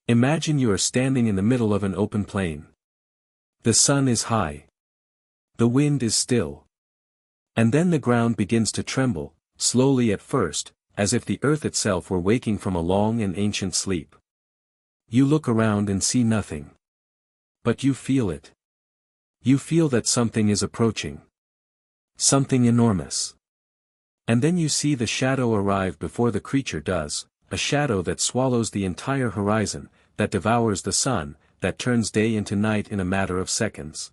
Imagine you are standing in the middle of an open plain. The sun is high. The wind is still. And then the ground begins to tremble, slowly at first, as if the earth itself were waking from a long and ancient sleep. You look around and see nothing. But you feel it. You feel that something is approaching. Something enormous. And then you see the shadow arrive before the creature does, a shadow that swallows the entire horizon, that devours the sun, that turns day into night in a matter of seconds.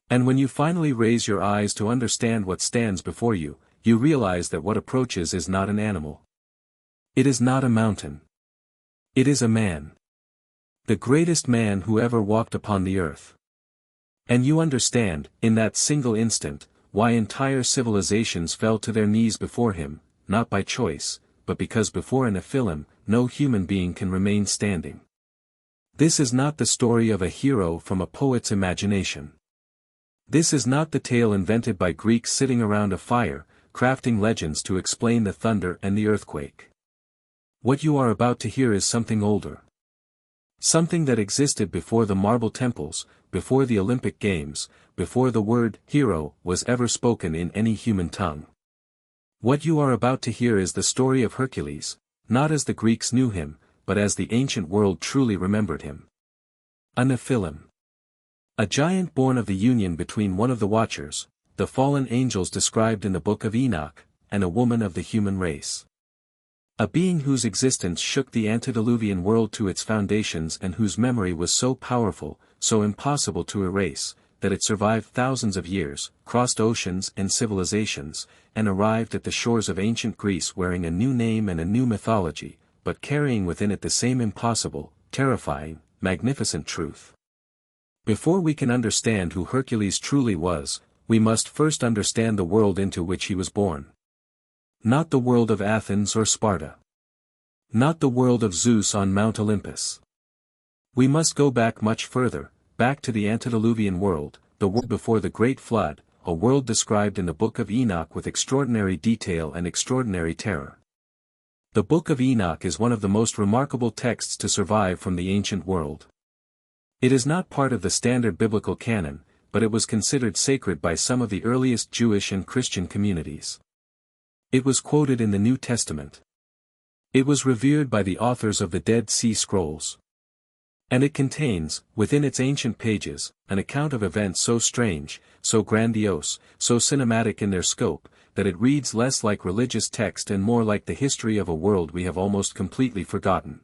And when you finally raise your eyes to understand what stands before you, you realize that what approaches is not an animal. It is not a mountain. It is a man. The greatest man who ever walked upon the earth. And you understand, in that single instant, why entire civilizations fell to their knees before him, not by choice, but because before a Nephilim, no human being can remain standing. This is not the story of a hero from a poet's imagination. This is not the tale invented by Greeks sitting around a fire, crafting legends to explain the thunder and the earthquake. What you are about to hear is something older. Something that existed before the marble temples, before the Olympic Games, before the word hero was ever spoken in any human tongue. What you are about to hear is the story of Hercules, not as the Greeks knew him, but as the ancient world truly remembered him. A Nephilim. A giant born of the union between one of the Watchers, the fallen angels described in the Book of Enoch, and a woman of the human race. A being whose existence shook the antediluvian world to its foundations and whose memory was so powerful, so impossible to erase, that it survived thousands of years, crossed oceans and civilizations, and arrived at the shores of ancient Greece wearing a new name and a new mythology, but carrying within it the same impossible, terrifying, magnificent truth. Before we can understand who Hercules truly was, we must first understand the world into which he was born. Not the world of Athens or Sparta. Not the world of Zeus on Mount Olympus. We must go back much further, back to the antediluvian world, the world before the Great Flood, a world described in the Book of Enoch with extraordinary detail and extraordinary terror. The Book of Enoch is one of the most remarkable texts to survive from the ancient world. It is not part of the standard biblical canon, but it was considered sacred by some of the earliest Jewish and Christian communities. It was quoted in the New Testament. It was revered by the authors of the Dead Sea Scrolls. And it contains, within its ancient pages, an account of events so strange, so grandiose, so cinematic in their scope, that it reads less like religious text and more like the history of a world we have almost completely forgotten.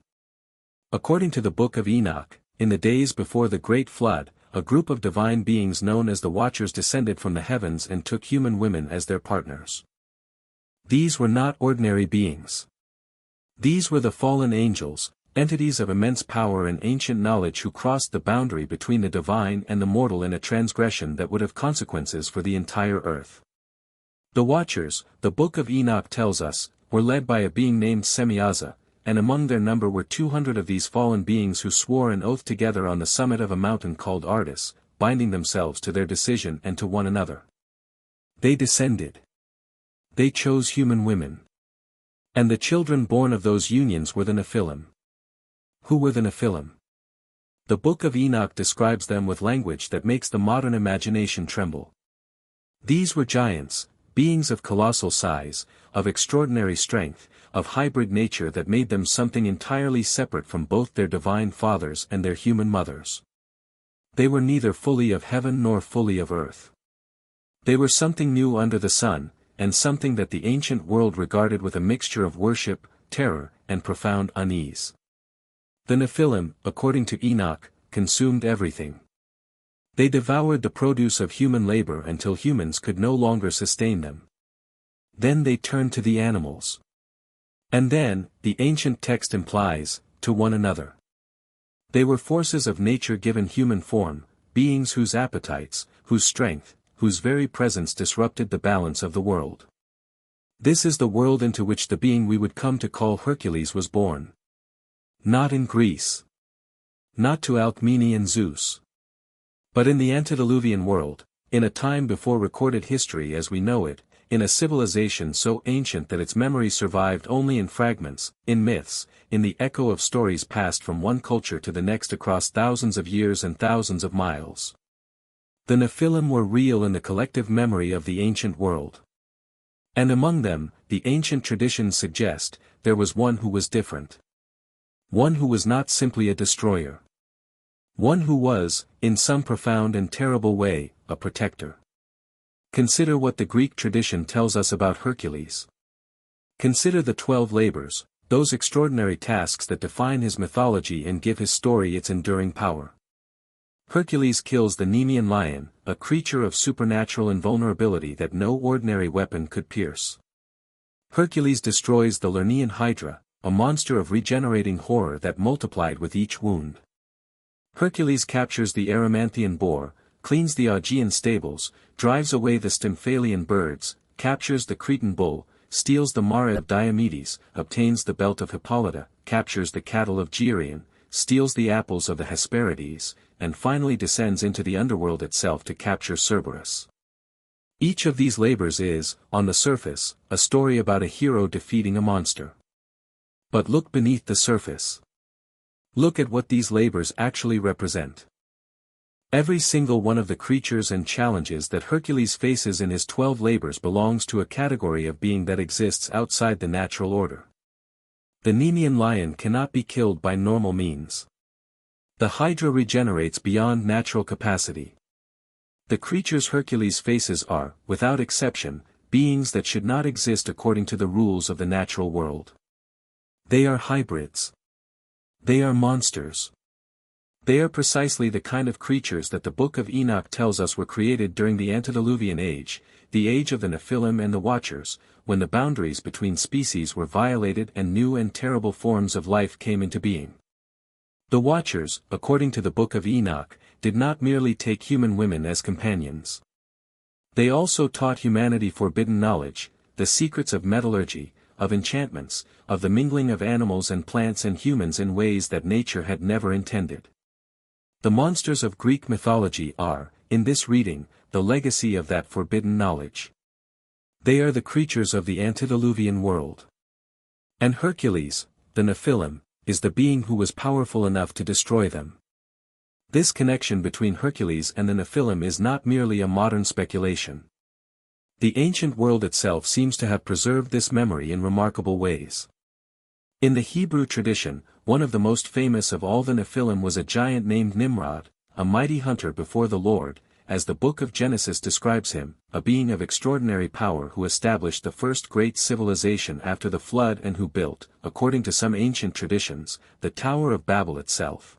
According to the Book of Enoch, in the days before the Great Flood, a group of divine beings known as the Watchers descended from the heavens and took human women as their partners. These were not ordinary beings. These were the fallen angels, entities of immense power and ancient knowledge who crossed the boundary between the divine and the mortal in a transgression that would have consequences for the entire earth. The Watchers, the Book of Enoch tells us, were led by a being named Semyaza, and among their number were 200 of these fallen beings who swore an oath together on the summit of a mountain called Ardis, binding themselves to their decision and to one another. They descended. They chose human women. And the children born of those unions were the Nephilim. Who were the Nephilim? The Book of Enoch describes them with language that makes the modern imagination tremble. These were giants, beings of colossal size, of extraordinary strength, of hybrid nature that made them something entirely separate from both their divine fathers and their human mothers. They were neither fully of heaven nor fully of earth. They were something new under the sun, and something that the ancient world regarded with a mixture of worship, terror, and profound unease. The Nephilim, according to Enoch, consumed everything. They devoured the produce of human labor until humans could no longer sustain them. Then they turned to the animals. And then, the ancient text implies, to one another. They were forces of nature given human form, beings whose appetites, whose strength, whose very presence disrupted the balance of the world. This is the world into which the being we would come to call Hercules was born. Not in Greece. Not to Alcmene and Zeus. But in the antediluvian world, in a time before recorded history as we know it, in a civilization so ancient that its memory survived only in fragments, in myths, in the echo of stories passed from one culture to the next across thousands of years and thousands of miles. The Nephilim were real in the collective memory of the ancient world. And among them, the ancient traditions suggest, there was one who was different. One who was not simply a destroyer. One who was, in some profound and terrible way, a protector. Consider what the Greek tradition tells us about Hercules. Consider the 12 labors, those extraordinary tasks that define his mythology and give his story its enduring power. Hercules kills the Nemean lion, a creature of supernatural invulnerability that no ordinary weapon could pierce. Hercules destroys the Lernaean Hydra, a monster of regenerating horror that multiplied with each wound. Hercules captures the Erymanthian boar, cleans the Augean stables, drives away the Stymphalian birds, captures the Cretan bull, steals the Mara of Diomedes, obtains the belt of Hippolyta, captures the cattle of Geryon, steals the apples of the Hesperides, and finally descends into the underworld itself to capture Cerberus. Each of these labors is, on the surface, a story about a hero defeating a monster. But look beneath the surface. Look at what these labors actually represent. Every single one of the creatures and challenges that Hercules faces in his 12 labors belongs to a category of being that exists outside the natural order. The Nemean lion cannot be killed by normal means. The Hydra regenerates beyond natural capacity. The creatures Hercules faces are, without exception, beings that should not exist according to the rules of the natural world. They are hybrids. They are monsters. They are precisely the kind of creatures that the Book of Enoch tells us were created during the antediluvian age, the age of the Nephilim and the Watchers, when the boundaries between species were violated and new and terrible forms of life came into being. The Watchers, according to the Book of Enoch, did not merely take human women as companions. They also taught humanity forbidden knowledge, the secrets of metallurgy, of enchantments, of the mingling of animals and plants and humans in ways that nature had never intended. The monsters of Greek mythology are, in this reading, the legacy of that forbidden knowledge. They are the creatures of the antediluvian world. And Hercules, the Nephilim, is the being who was powerful enough to destroy them. This connection between Hercules and the Nephilim is not merely a modern speculation. The ancient world itself seems to have preserved this memory in remarkable ways. In the Hebrew tradition, one of the most famous of all the Nephilim was a giant named Nimrod, a mighty hunter before the Lord, as the book of Genesis describes him, a being of extraordinary power who established the first great civilization after the flood and who built, according to some ancient traditions, the Tower of Babel itself.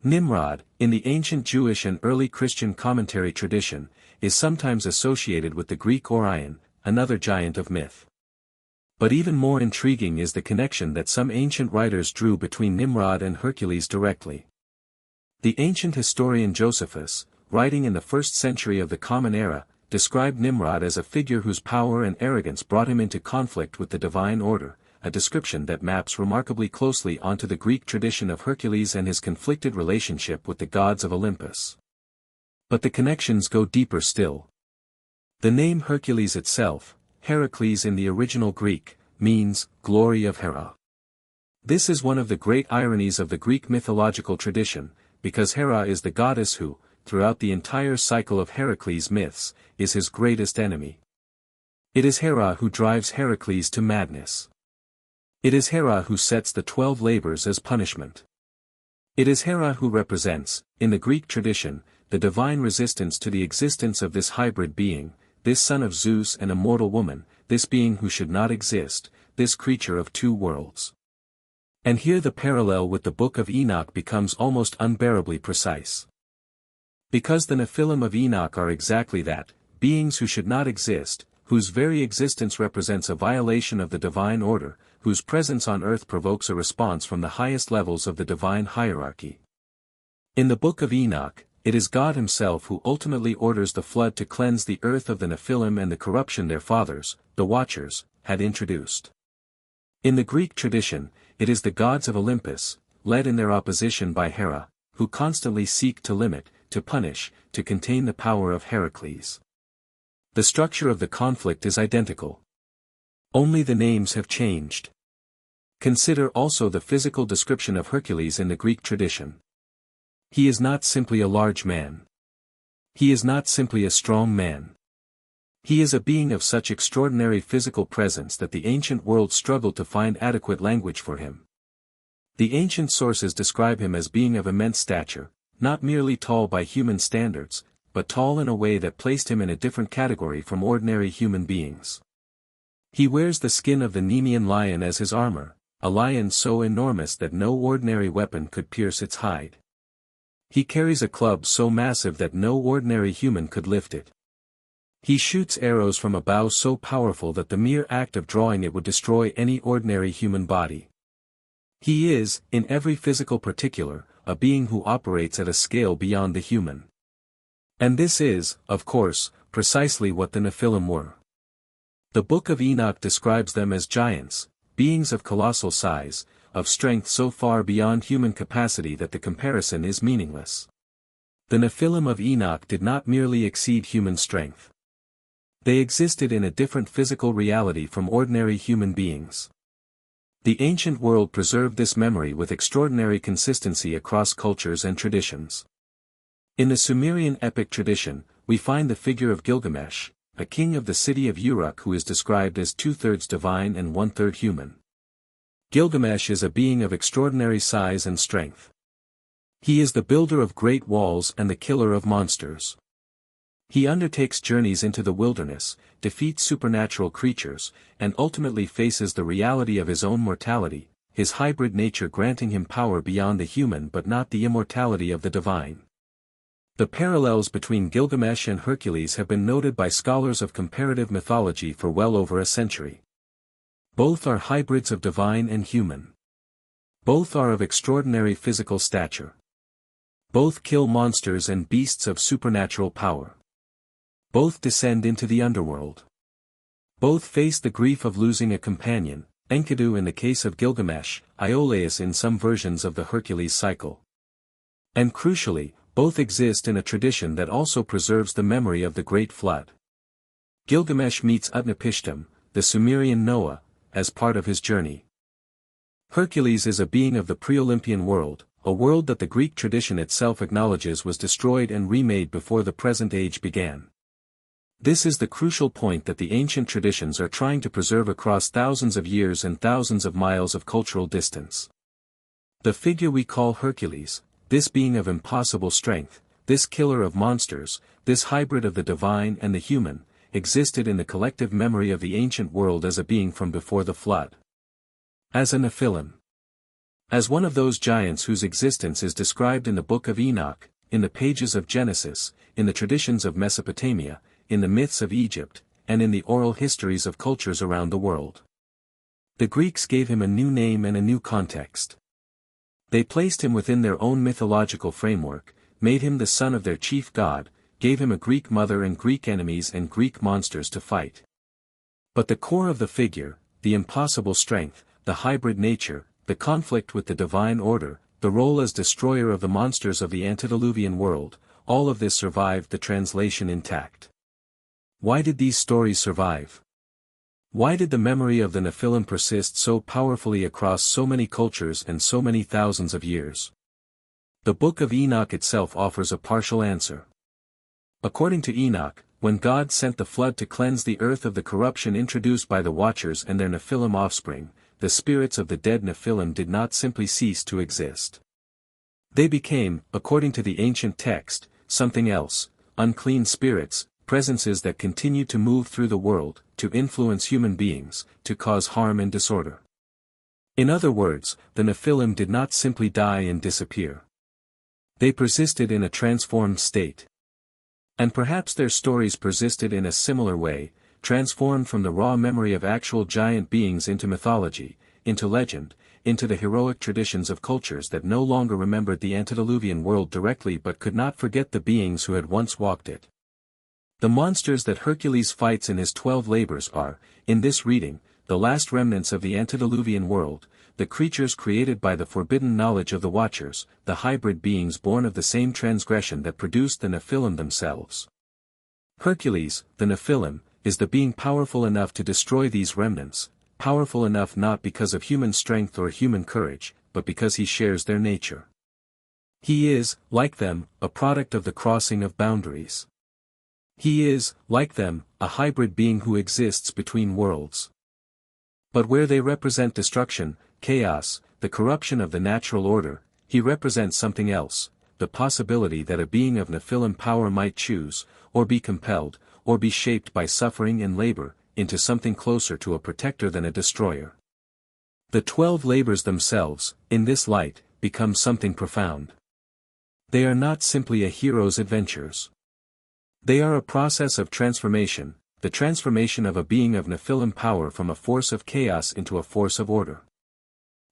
Nimrod, in the ancient Jewish and early Christian commentary tradition, is sometimes associated with the Greek Orion, another giant of myth. But even more intriguing is the connection that some ancient writers drew between Nimrod and Hercules directly. The ancient historian Josephus, writing in the 1st century of the Common Era, described Nimrod as a figure whose power and arrogance brought him into conflict with the divine order, a description that maps remarkably closely onto the Greek tradition of Hercules and his conflicted relationship with the gods of Olympus. But the connections go deeper still. The name Hercules itself, Heracles in the original Greek, means, glory of Hera. This is one of the great ironies of the Greek mythological tradition, because Hera is the goddess who, throughout the entire cycle of Heracles' myths, is his greatest enemy. It is Hera who drives Heracles to madness. It is Hera who sets the 12 labors as punishment. It is Hera who represents, in the Greek tradition, the divine resistance to the existence of this hybrid being, this son of Zeus and a mortal woman, this being who should not exist, this creature of two worlds. And here the parallel with the Book of Enoch becomes almost unbearably precise. Because the Nephilim of Enoch are exactly that, beings who should not exist, whose very existence represents a violation of the divine order, whose presence on earth provokes a response from the highest levels of the divine hierarchy. In the Book of Enoch, it is God himself who ultimately orders the flood to cleanse the earth of the Nephilim and the corruption their fathers, the Watchers, had introduced. In the Greek tradition, it is the gods of Olympus, led in their opposition by Hera, who constantly seek to limit, to punish, to contain the power of Heracles. The structure of the conflict is identical. Only the names have changed. Consider also the physical description of Hercules in the Greek tradition. He is not simply a large man. He is not simply a strong man. He is a being of such extraordinary physical presence that the ancient world struggled to find adequate language for him. The ancient sources describe him as being of immense stature, not merely tall by human standards, but tall in a way that placed him in a different category from ordinary human beings. He wears the skin of the Nemean lion as his armor, a lion so enormous that no ordinary weapon could pierce its hide. He carries a club so massive that no ordinary human could lift it. He shoots arrows from a bow so powerful that the mere act of drawing it would destroy any ordinary human body. He is, in every physical particular, a being who operates at a scale beyond the human. And this is, of course, precisely what the Nephilim were. The Book of Enoch describes them as giants, beings of colossal size, of strength so far beyond human capacity that the comparison is meaningless. The Nephilim of Enoch did not merely exceed human strength. They existed in a different physical reality from ordinary human beings. The ancient world preserved this memory with extraordinary consistency across cultures and traditions. In the Sumerian epic tradition, we find the figure of Gilgamesh, a king of the city of Uruk who is described as 2/3 divine and 1/3 human. Gilgamesh is a being of extraordinary size and strength. He is the builder of great walls and the killer of monsters. He undertakes journeys into the wilderness, defeats supernatural creatures, and ultimately faces the reality of his own mortality, his hybrid nature granting him power beyond the human but not the immortality of the divine. The parallels between Gilgamesh and Hercules have been noted by scholars of comparative mythology for well over a century. Both are hybrids of divine and human. Both are of extraordinary physical stature. Both kill monsters and beasts of supernatural power. Both descend into the underworld. Both face the grief of losing a companion, Enkidu in the case of Gilgamesh, Iolaus in some versions of the Hercules cycle. And crucially, both exist in a tradition that also preserves the memory of the Great Flood. Gilgamesh meets Utnapishtim, the Sumerian Noah, as part of his journey. Hercules is a being of the pre-Olympian world, a world that the Greek tradition itself acknowledges was destroyed and remade before the present age began. This is the crucial point that the ancient traditions are trying to preserve across thousands of years and thousands of miles of cultural distance. The figure we call Hercules, this being of impossible strength, this killer of monsters, this hybrid of the divine and the human, existed in the collective memory of the ancient world as a being from before the flood. As a Nephilim. As one of those giants whose existence is described in the Book of Enoch, in the pages of Genesis, in the traditions of Mesopotamia, in the myths of Egypt, and in the oral histories of cultures around the world. The Greeks gave him a new name and a new context. They placed him within their own mythological framework, made him the son of their chief god, gave him a Greek mother and Greek enemies and Greek monsters to fight. But the core of the figure, the impossible strength, the hybrid nature, the conflict with the divine order, the role as destroyer of the monsters of the antediluvian world, all of this survived the translation intact. Why did these stories survive? Why did the memory of the Nephilim persist so powerfully across so many cultures and so many thousands of years? The Book of Enoch itself offers a partial answer. According to Enoch, when God sent the flood to cleanse the earth of the corruption introduced by the Watchers and their Nephilim offspring, the spirits of the dead Nephilim did not simply cease to exist. They became, according to the ancient text, something else, unclean spirits, presences that continue to move through the world, to influence human beings, to cause harm and disorder. In other words, the Nephilim did not simply die and disappear. They persisted in a transformed state. And perhaps their stories persisted in a similar way, transformed from the raw memory of actual giant beings into mythology, into legend, into the heroic traditions of cultures that no longer remembered the antediluvian world directly but could not forget the beings who had once walked it. The monsters that Hercules fights in his 12 labors are, in this reading, the last remnants of the antediluvian world, the creatures created by the forbidden knowledge of the Watchers, the hybrid beings born of the same transgression that produced the Nephilim themselves. Hercules, the Nephilim, is the being powerful enough to destroy these remnants, powerful enough not because of human strength or human courage, but because he shares their nature. He is, like them, a product of the crossing of boundaries. He is, like them, a hybrid being who exists between worlds. But where they represent destruction, chaos, the corruption of the natural order, he represents something else, the possibility that a being of Nephilim power might choose, or be compelled, or be shaped by suffering and labor, into something closer to a protector than a destroyer. The 12 labors themselves, in this light, become something profound. They are not simply a hero's adventures. They are a process of transformation, the transformation of a being of Nephilim power from a force of chaos into a force of order.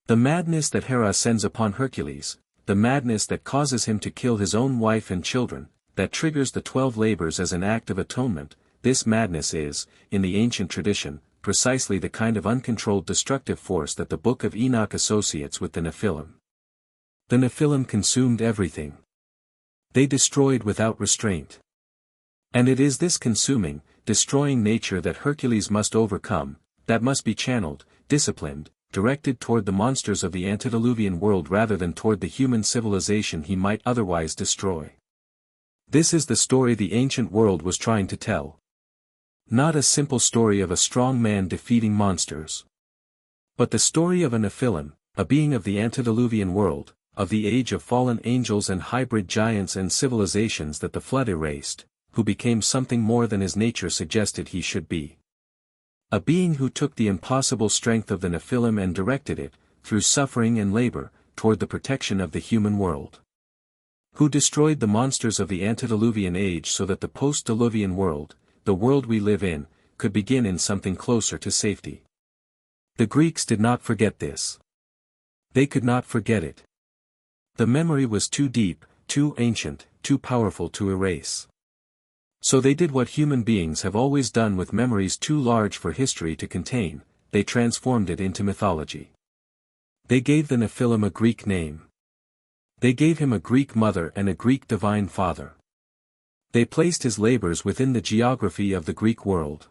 The madness that Hera sends upon Hercules, the madness that causes him to kill his own wife and children, that triggers the 12 labors as an act of atonement, this madness is, in the ancient tradition, precisely the kind of uncontrolled destructive force that the Book of Enoch associates with the Nephilim. The Nephilim consumed everything. They destroyed without restraint. And it is this consuming, destroying nature that Hercules must overcome, that must be channeled, disciplined, directed toward the monsters of the antediluvian world rather than toward the human civilization he might otherwise destroy. This is the story the ancient world was trying to tell. Not a simple story of a strong man defeating monsters. But the story of a Nephilim, a being of the antediluvian world, of the age of fallen angels and hybrid giants and civilizations that the flood erased, who became something more than his nature suggested he should be. A being who took the impossible strength of the Nephilim and directed it, through suffering and labor, toward the protection of the human world. Who destroyed the monsters of the antediluvian age so that the post-diluvian world, the world we live in, could begin in something closer to safety. The Greeks did not forget this. They could not forget it. The memory was too deep, too ancient, too powerful to erase. So they did what human beings have always done with memories too large for history to contain, they transformed it into mythology. They gave the Nephilim a Greek name. They gave him a Greek mother and a Greek divine father. They placed his labors within the geography of the Greek world.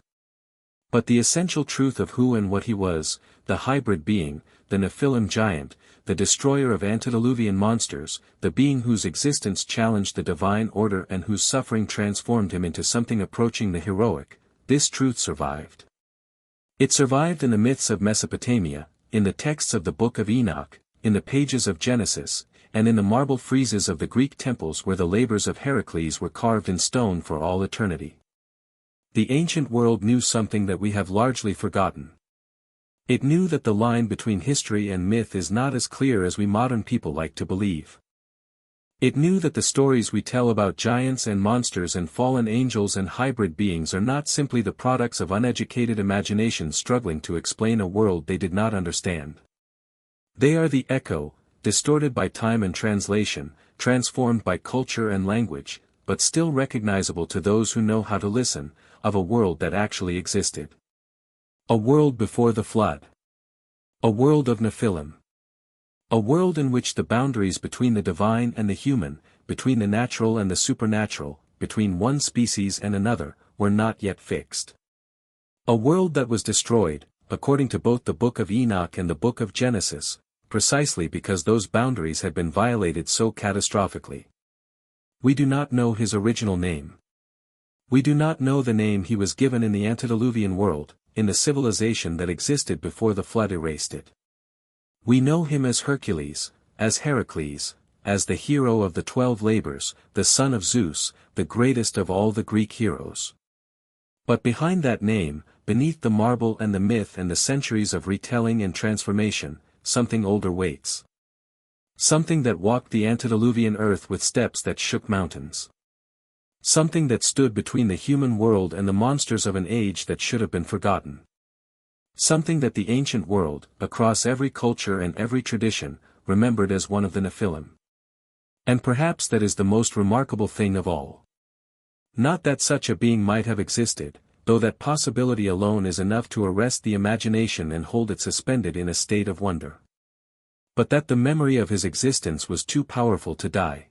But the essential truth of who and what he was, the hybrid being, the Nephilim giant, the destroyer of antediluvian monsters, the being whose existence challenged the divine order and whose suffering transformed him into something approaching the heroic, this truth survived. It survived in the myths of Mesopotamia, in the texts of the Book of Enoch, in the pages of Genesis, and in the marble friezes of the Greek temples where the labors of Hercules were carved in stone for all eternity. The ancient world knew something that we have largely forgotten. It knew that the line between history and myth is not as clear as we modern people like to believe. It knew that the stories we tell about giants and monsters and fallen angels and hybrid beings are not simply the products of uneducated imagination struggling to explain a world they did not understand. They are the echo, distorted by time and translation, transformed by culture and language, but still recognizable to those who know how to listen, of a world that actually existed. A world before the flood. A world of Nephilim. A world in which the boundaries between the divine and the human, between the natural and the supernatural, between one species and another, were not yet fixed. A world that was destroyed, according to both the Book of Enoch and the Book of Genesis, precisely because those boundaries had been violated so catastrophically. We do not know his original name. We do not know the name he was given in the antediluvian world, in the civilization that existed before the flood erased it. We know him as Hercules, as Heracles, as the hero of the 12 labors, the son of Zeus, the greatest of all the Greek heroes. But behind that name, beneath the marble and the myth and the centuries of retelling and transformation, something older waits. Something that walked the antediluvian earth with steps that shook mountains. Something that stood between the human world and the monsters of an age that should have been forgotten. Something that the ancient world, across every culture and every tradition, remembered as one of the Nephilim. And perhaps that is the most remarkable thing of all. Not that such a being might have existed, though that possibility alone is enough to arrest the imagination and hold it suspended in a state of wonder. But that the memory of his existence was too powerful to die.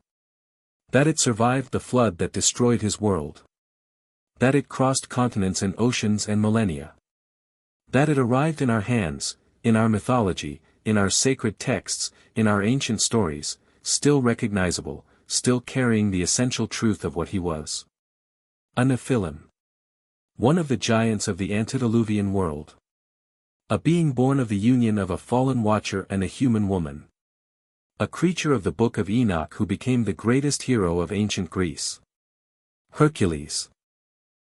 That it survived the flood that destroyed his world. That it crossed continents and oceans and millennia. That it arrived in our hands, in our mythology, in our sacred texts, in our ancient stories, still recognizable, still carrying the essential truth of what he was. A Nephilim. One of the giants of the antediluvian world. A being born of the union of a fallen watcher and a human woman. A creature of the Book of Enoch who became the greatest hero of ancient Greece. Hercules.